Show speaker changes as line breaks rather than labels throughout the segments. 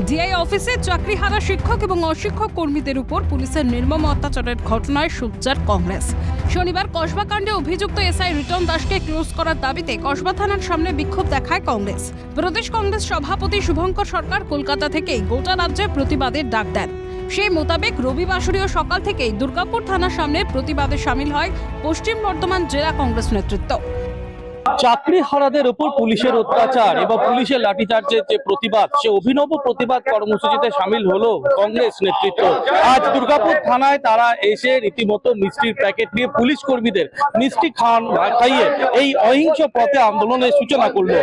DI অফিসে চাকরিহারা শিক্ষক এবং অশিক্ষক কর্মীদের উপর পুলিশের নির্মম অত্যাচারের ঘটনায় সোচ্চার কংগ্রেস। শনিবার কসবা কাণ্ডে অভিযুক্ত এসআই রিটন দাসকে ক্লোজ করার দাবিতে কসবা থানার সামনে বিক্ষোভ দেখায় কংগ্রেস। প্রদেশ কংগ্রেস সভাপতি শুভঙ্কর সরকার কলকাতা থেকেই গোটা রাজ্যে প্রতিবাদের ডাক দেন। সেই মোতাবেক রবিবাসরীয় সকাল থেকেই দুর্গাপুর থানার সামনে প্রতিবাদে সামিল হয় পশ্চিম বর্ধমান জেলা কংগ্রেস নেতৃত্ব।
চাকরিহারাদের উপর পুলিশের অত্যাচার এবং পুলিশের লাঠিচার্জের যে প্রতিবাদ, সে অভিনব প্রতিবাদ কর্মসূচিতে সামিল হলো কংগ্রেস নেতৃত্ব। আজ দুর্গাপুর থানায় তারা এসে রীতিমতো মিষ্টির প্যাকেট নিয়ে পুলিশ কর্মীদের মিষ্টি খাইয়ে এই অহিংস পথে আন্দোলনের সূচনা করলো।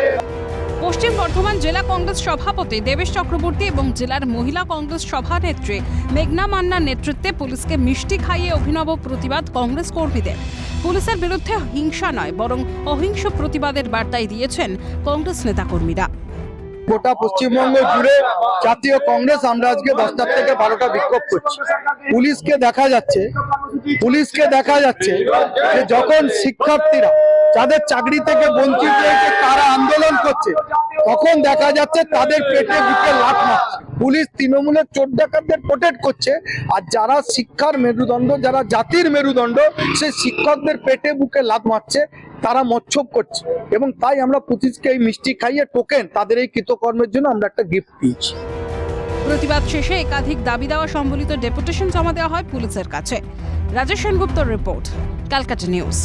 পশ্চিম বর্ধমান জেলা কংগ্রেস সভাপতি দেবেশ চক্রবর্তী এবং জেলার মহিলা কংগ্রেস সভানেত্রী মেঘনা মান্নার নেতৃত্বে পুলিশকে মিষ্টি খাইয়ে অভিনব প্রতিবাদ কংগ্রেস কর্মীদের। পুলিশের বিরুদ্ধে হিংসা নয়, বরং অহিংস প্রতিবাদের বার্তাই দিয়েছেন কংগ্রেস নেতাকর্মীরা।
গোটা পশ্চিমবঙ্গ জুড়ে জাতীয় কংগ্রেস আমরা আজকে 10টা থেকে 12টা বিক্ষোভ করছি। পুলিশকে দেখা যাচ্ছে যে যখন শিক্ষার্থীরা যাদের চাকরি থেকে বঞ্চিত হয়েছে তারা আন্দোলন করছে, তখন দেখা যাচ্ছে তাদের পেটে বুকে লাথ মারছে। পুলিশ তৃণমূলের চোর ডাকাতদের প্রোটেক্ট করছে, আর যারা শিক্ষার মেরুদণ্ড, যারা জাতির মেরুদণ্ড, সেই শিক্ষকদের পেটে বুকে লাথ মারছে, তারা মচ্ছব করছে। এবং তাই আমরা পুলিশকে এই মিষ্টি খাইয়ে টোকেন তাদের এই কৃতকর্মের জন্য আমরা একটা গিফট দিয়েছি।
প্রতিবাদ শেষে একাধিক দাবি দেওয়া সম্বলিত ডেপুটেশন জমা দেওয়া হয় পুলিশের কাছে। রাজেশ সেনগুপ্তর রিপোর্ট, ক্যালকাটা নিউজ।